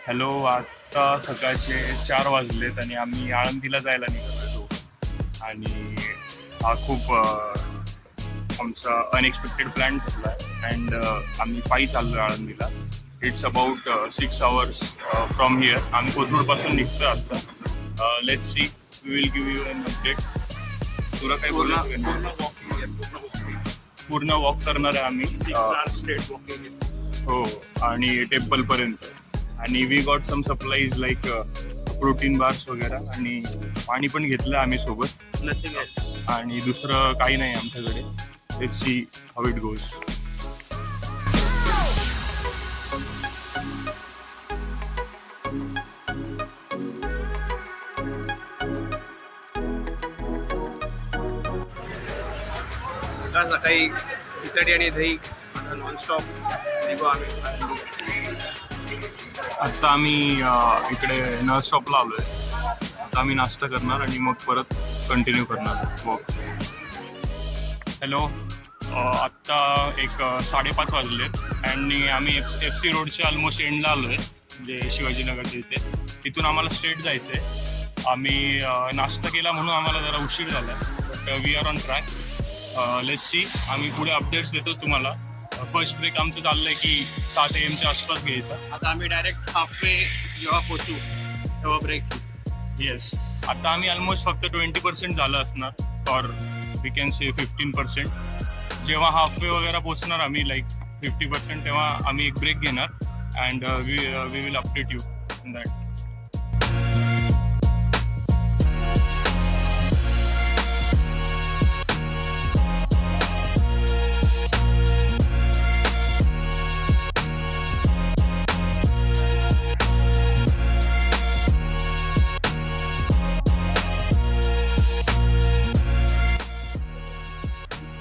Hello, आता सकाळचे 4 वाजलेत आणि आम्ही आळंदीला जायला निघालो. आणि हा खूप आमचा अनएक्सपेक्टेड प्लॅन ठरला आहे. अँड आम्ही पायी चाललो आहे आळंदीला. It's about 6 hours from here. आम्ही कोथरूडपासून निघतो आता. Let's see, we will give you an update. तुला काय बोलायचं? पूर्ण वॉक करणार आहे आम्ही. Straight walking. हो, आणि टेम्पलपर्यंत. आणि we got some supplies like protein bars वगैरे, आणि पाणी पण घेतलं आम्ही सोबत. नथिंग. आणि दुसरं काही नाही आमच्याकडे. Let's see how it goes. सकाळ सकाळी खिचडी आणि दही नॉनस्टॉप निघू आम्ही. आत्ता आम्ही इकडे नर्स स्टॉपला आलो आहे. आता आम्ही नाश्ता करणार आणि मग परत कंटिन्यू करणार वॉक. हॅलो, आत्ता एक 5:30 वाजलेत आणि आम्ही एफ सी रोडच्या ऑलमोस्ट एंडला आलो आहे, म्हणजे शिवाजीनगरच्या इथे. तिथून आम्हाला स्ट्रेट जायचं आहे. आम्ही नाश्ता केला म्हणून आम्हाला जरा उशीर झाला, but we are on track. Let's see, आम्ही पुढे अपडेट्स देतो तुम्हाला. फर्स्ट ब्रेक आमचं चाललं आहे की 7 AM आसपास घ्यायचा. आता आम्ही डायरेक्ट हाफवे जेव्हा पोचू तेव्हा ब्रेक. येस, आता आम्ही ऑलमोस्ट फक्त 20% झालं असणार, और वी कॅन से 15%. जेव्हा हाफवे वगैरे पोचणार आम्ही लाईक 50%, तेव्हा आम्ही एक ब्रेक घेणार. And we will update you in that.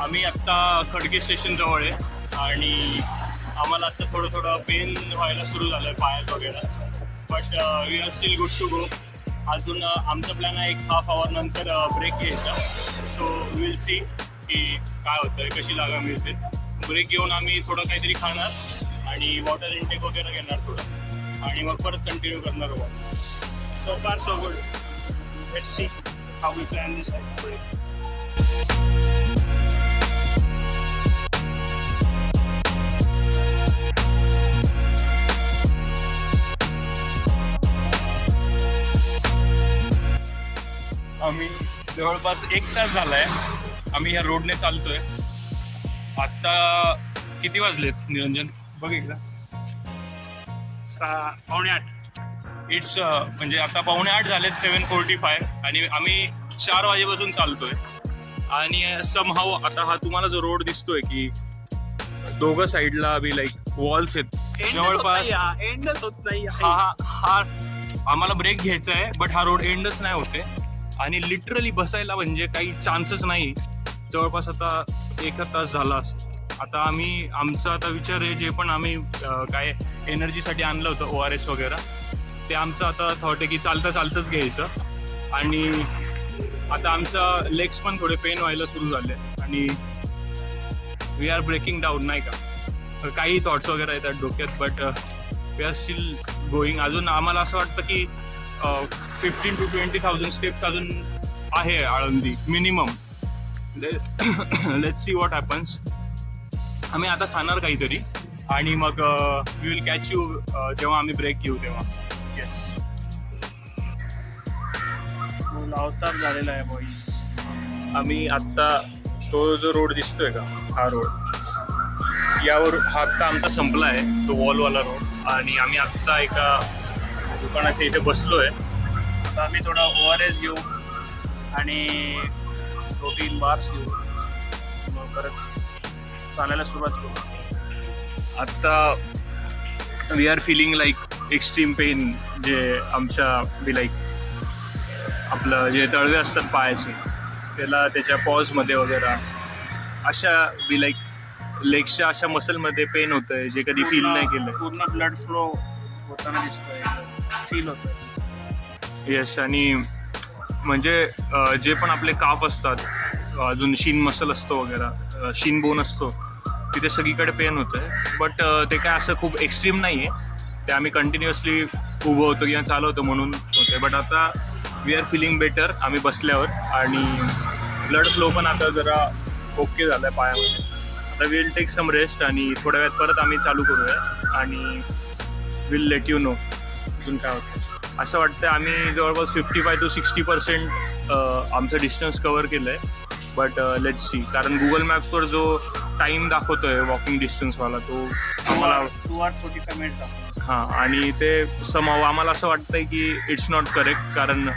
आम्ही आत्ता खडके स्टेशन जवळ आहे आणि आम्हाला आत्ता थोडं पेन व्हायला सुरू झालं आहे पायात वगैरे, but we are still good to go. अजून आमचा प्लॅन आहे 1/2 hour नंतर ब्रेक घ्यायचा. सो विल सी की काय होतं आहे, कशी जागा मिळते. ब्रेक घेऊन आम्ही थोडं काहीतरी खाणार आणि वॉटर इनटेक वगैरे घेणार थोडं, आणि मग परत कंटिन्यू करणार walk. So far so good. Let's see how we plan this break. आम्ही जवळपास 1 तास झाला आहे आम्ही ह्या रोडने चालतोय. आत्ता किती वाजलेत निरंजन? बघ एकदा. 7:45. इट्स म्हणजे आता 7:45 झालेत, 7:45, आणि आम्ही 4 वाजेपासून चालतोय. आणि समहाऊ आता हा तुम्हाला जो रोड दिसतोय की दोघं साईडला बी लाईक वॉल्स आहेत जवळपास. एंडच होत नाही. हा आम्हाला ब्रेक घ्यायचा आहे, बट हा रोड एंडच नाही होते. आणि लिटरली बसायला म्हणजे काही चान्सच नाही. जवळपास आता 1 तास झाला असं. आता आम्ही आमचा आता विचार आहे, जे पण आम्ही काय एनर्जीसाठी आणलं होतं ORS वगैरे, ते आमचं आता थॉट आहे की चालताच घ्यायचं. आणि आता आमचा लेग्स पण थोडे पेन व्हायला सुरू झाले आणि वी आर ब्रेकिंग डाऊन, नाही का. काही थॉट्स वगैरे येतात डोक्यात, but we are still going. अजून आम्हाला असं वाटतं की 15,000 to 20,000 स्टेप्स अजून आहे Alandi minimum. Let's see what happens. आम्ही आता खाणार काहीतरी आणि मग वी विल कॅच यू जेव्हा आम्ही ब्रेक घेऊ तेव्हा. येस, अवतार झालेला आहे बॉईज. आम्ही आत्ता तो जो रोड दिसतोय का, हा रोड, यावर हा आत्ता आमचा संपला आहे, तो वॉलवाला रोड. आणि आम्ही आत्ता एका दुकानाच्या इथे बसलोय. आता आम्ही थोडा ORS घेऊ आणि प्रोटीन बार्स घेऊ, मग परत चालायला सुरुवात करू. आत्ता we are feeling like extreme pain, जे आमच्या बी लाईक आपलं जे तळवे असतात पायाचे, त्याला त्याच्या पॉजमध्ये वगैरे अशा बी लाईक लेग्सच्या अशा मसलमध्ये पेन होतं आहे, जे कधी फील नाही केलं. पूर्ण ब्लड फ्लो होताना दिसतोय, फील होतं. यश, आणि म्हणजे जे पण आपले काफ असतात, अजून शीन मसल असतो वगैरे, शीन बोन असतो, तिथे सगळीकडे पेन होतं आहे. बट ते काय असं खूप एक्स्ट्रीम नाही आहे, ते आम्ही कंटिन्युअसली उभं होतो किंवा चालवतो म्हणून होते. बट आता वी आर फिलिंग बेटर आम्ही बसल्यावर, आणि ब्लड फ्लो पण आता जरा ओके झालं आहे पायामध्ये. आता विल टेक सम रेस्ट आणि थोड्या वेळात परत आम्ही चालू करूया आणि विल लेट यू नो अजून काय होतं. असं वाटतं आम्ही जवळपास 55 to 60% आमचं डिस्टन्स कवर केलं आहे. बट लेट्स सी, कारण गुगल मॅप्सवर जो टाईम दाखवतो आहे वॉकिंग डिस्टन्सवाला तो आम्हाला 2 hours 45 minutes. हां, आणि ते समाव आम्हाला असं वाटतंय की इट्स नॉट करेक्ट, कारण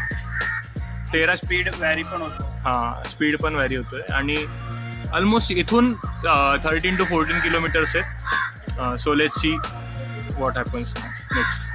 13 स्पीड व्हॅरी पण होतो. हां, स्पीड पण व्हॅरी होतोय आणि ऑलमोस्ट इथून 13 to 14 किलोमीटर्स आहेत. So let's see what happens next.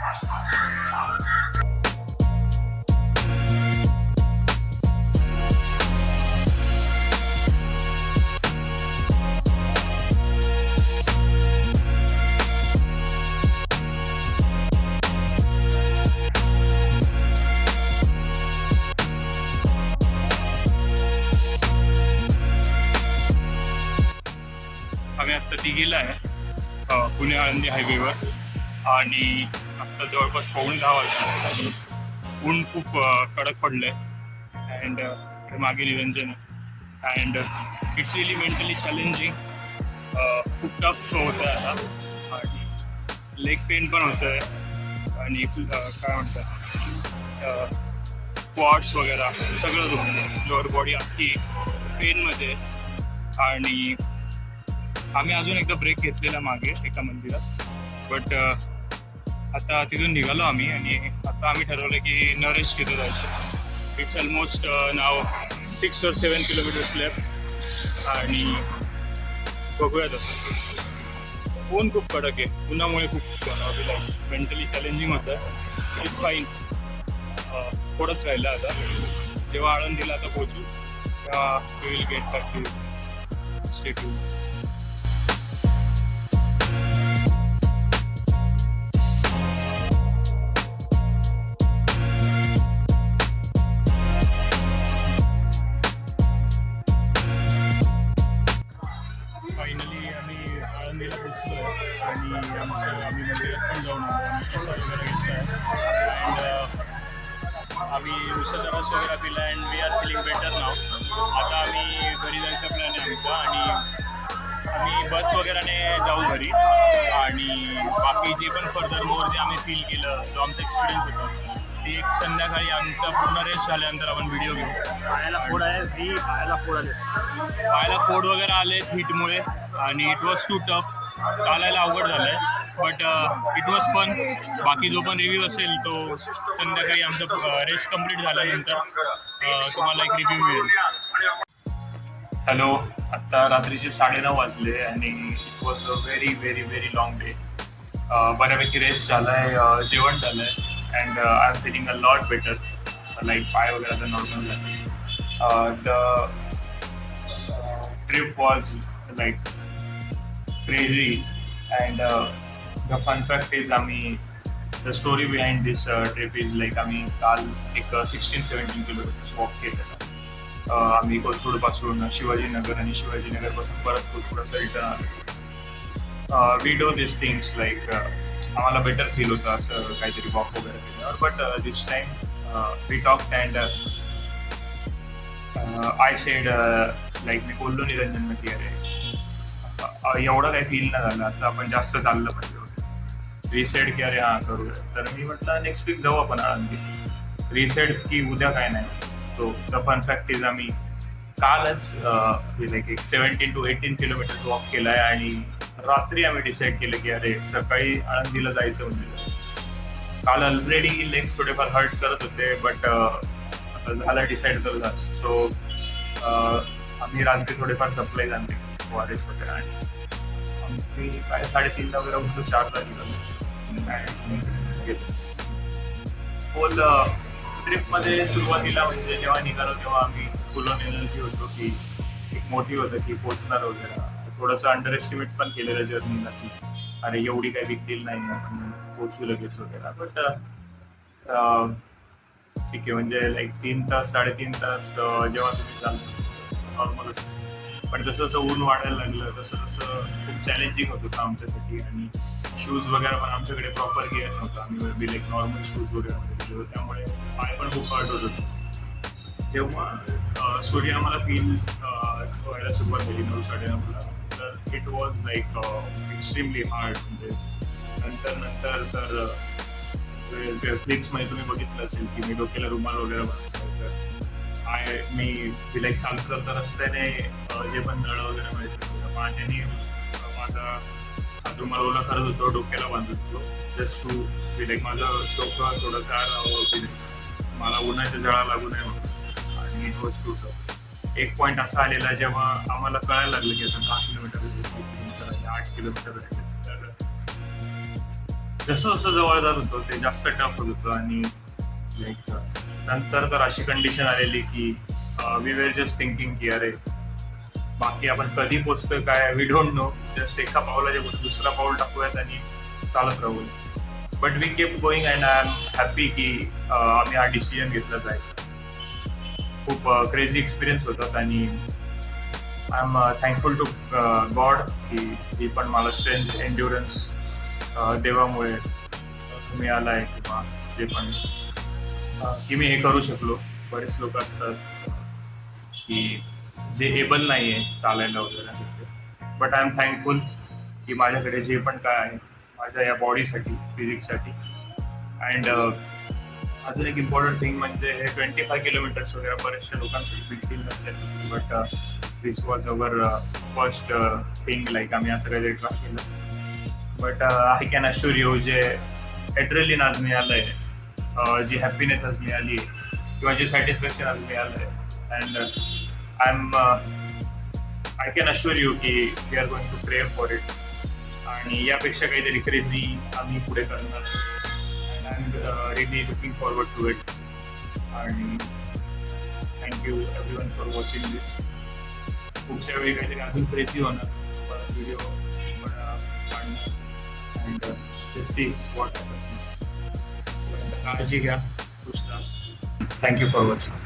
आम्ही आत्ता दिघीला आहे पुणे आळंदी हायवेवर, आणि आत्ता जवळपास 9:15 वाजले आणि ऊन खूप कडक पडलं आहे. अँड मागे निरंजन आहे. And it's really mentally challenging. खूप टफ होतं आहे आता, आणि लेग पेन पण होतं आहे, आणि काय म्हणतात क्वाड्स वगैरे सगळंच होतं. लोअर बॉडी अख्खी पेनमध्ये. आणि आम्ही अजून एकदा ब्रेक घेतलेला मागे एका मंदिरात, बट आता तिथून निघालो आम्ही, आणि आता आम्ही ठरवलं की नरेश तिथं जायचं. It's almost now 6 or 7 kilometres left, आणि बघूयात आता. ऊन खूप कडक आहे, उन्हामुळे खूप मेंटली चॅलेंजिंग होतं. It's fine. थोडंच राहिलं आता. जेव्हा आळंदीला आता पोहोचू तेव्हा we will get back to stay tune. Finally आम्ही आळंदीला पोचलो आहे, आणि आम्ही मंदिरात पण जाऊन आलो. आम्ही प्रसाद वगैरे घेतला आहे, अँड आम्ही उसाचा रस वगैरे पिला, and we are feeling better now. आता आम्ही घरी जायचा प्लॅन आहे आमचा, आणि आम्ही बस वगैरेने जाऊ घरी. आणि बाकी जे पण फर्दर मोर जे आम्ही फील केलं, जो आमचा एक्सपिरियन्स होता, ते एक संध्याकाळी आमचा पूर्ण रेस्ट झाल्यानंतर आपण व्हिडिओ घेऊ. पायाला फोड आहे, पायाला फोड आले. पायाला फोड वगैरे आले हीटमुळे, आणि इट वॉज टू टफ. चालायला अवघड झालं आहे, बट इट वॉज फन. बाकी जो पण रिव्ह्यू असेल तो संध्याकाळी आमचं रेस्ट कंप्लीट झाल्यानंतर तुम्हाला एक रिव्ह्यू मिळेल. हॅलो, आत्ता रात्रीचे 9:30 वाजले, आणि it was a very very very long day. बऱ्यापैकी रेस्ट झाला आहे, जेवण झालं आहे, and I am feeling a lot better. Like पाय वगैरे आता नॉर्मल झाले. The trip was like crazy, and the fun fact is the story behind this trip is like आम्ही काल एक 16-17 किलोमीटर्स वॉक केलेलं. आम्ही कोथरूडपासून शिवाजीनगर, आणि शिवाजीनगरपासून परत कोथरूडचं रिटर्न आलो. We do this things like आम्हाला बेटर फील होतं असं काहीतरी वॉक वगैरे केल्यावर. But this time we talked, and I said like मी बोललो निरंजन की अरे एवढं काही फील नाही झालं, असं आपण जास्त चाललं पाहिजे होतं. रिसेट की अरे हां करूया. तर मी म्हटलं नेक्स्ट वीक जाऊ आपण आळंदी. रिसेट की उद्या काय नाही. So the fun fact is आम्ही कालच लाईक एक 17 to 18 किलोमीटर वॉक केला आहे, आणि रात्री आम्ही डिसाईड केलं की अरे सकाळी आळंदीला जायचं म्हणजे. काल ऑलरेडी लेग्स थोडेफार हर्ट करत होते, बट झाला डिसाईड तर झालं. सो आम्ही रात्री थोडेफार सप्लाय आणले ORS वगैरे, आणि आम्ही काय 3:30 वगैरे उठलो, 4ला गेलो. होल ट्रिपमध्ये सुरुवातीला म्हणजे जेव्हा निघालो तेव्हा आम्ही फुल ऑन एनर्जी होतो, की एक मोठी होतं की पोचणार वगैरे. थोडंसं अंडर एस्टिमेट पण केलेलं जर्नीला, की अरे एवढी काही बिग डील नाही, आपण पोचू लगेच वगैरे. बट ठीक आहे, म्हणजे लाईक 3 तास 3.5 तास जेव्हा तुम्ही चालतो नॉर्मल असतं. पण जसं जसं ऊन वाढायला लागलं तसं तसं खूप चॅलेंजिंग होत होतं आमच्यासाठी. आणि शूज वगैरे पण आमच्याकडे प्रॉपर गिअर नव्हतं. आम्ही लाईक नॉर्मल शूज वगैरे मध्ये गेलो, त्यामुळे पाय पण खूप हर्ट होत होते. जेव्हा सूर्य आम्हाला फील व्हायला सुरुवात झाली 9-9:30ला, तर it was like extremely hard. म्हणजे नंतर तर क्लिप्समध्ये तुम्ही बघितलं असेल की मी डोक्याला रुमाल वगैरे बांधतो. तर मी लाईक चालता रस्त्याने जे पण नळ वगैरे माहिती पाण्याने माझा हात रुमाल ओला करत होतो, डोक्याला बांधत होतो, जस्ट टू लाईक माझं डोकं थोडं गार राहावं, मला उन्हाच्या जळा लागू नये म्हणून. आणि इट वॉज टू एक पॉईंट असा आलेला जेव्हा आम्हाला कळायला लागलं की आता 10 किलोमीटर 8 किलोमीटर राहिले. तर जसं जसं जवळ जात होतं ते जास्त टफ होत होतं. आणि लाईक नंतर तर अशी कंडिशन आलेली की वी वेर जस्ट थिंकिंग की अरे बाकी आपण कधी पोचतोय काय वी डोंट नो, जस्ट एका पावलाच्या पुढे दुसरा पाऊल टाकूयात आणि चालत राहू. But we kept going and I am happy की आम्ही हा डिसिजन घेतला जायचा. खूप क्रेझी एक्सपिरियन्स होतात आणि I am thankful to God की जी पण मला स्ट्रेंथ एन्ड्युरन्स देवामुळे मिळाला आहे, किंवा जे पण की मी हे करू शकलो. बरेच लोक असतात की जे एबल नाही आहे चालायला वगैरे, बट आय एम थँकफुल की माझ्याकडे जे पण काय आहे माझ्या या बॉडीसाठी, फिजिक्ससाठी. अँड अजून एक इम्पॉर्टंट थिंग म्हणजे हे 25 किलोमीटर्स वगैरे बऱ्याचशा लोकांसाठी बिग डील नसेल, but this was our first thing, like आम्ही असं काहीतरी ट्राय केलं. But I can assure you जे एड्रेलिन आज मिळालं आहे, जी हॅपीनेस आज मिळाली आहे, किंवा जे सॅटिस्फॅक्शन आज मिळालं आहे, and I can assure you की we are going to crave for it. आणि यापेक्षा काहीतरी क्रेझी आम्ही पुढे करणार. And I am really looking forward to it. आणि thank you everyone for watching this. पुढच्या वेळी काहीतरी अजून क्रेझी होणार व्हिडिओ काढणार. And let's see what happens. काळजी घ्या. Thank you for watching.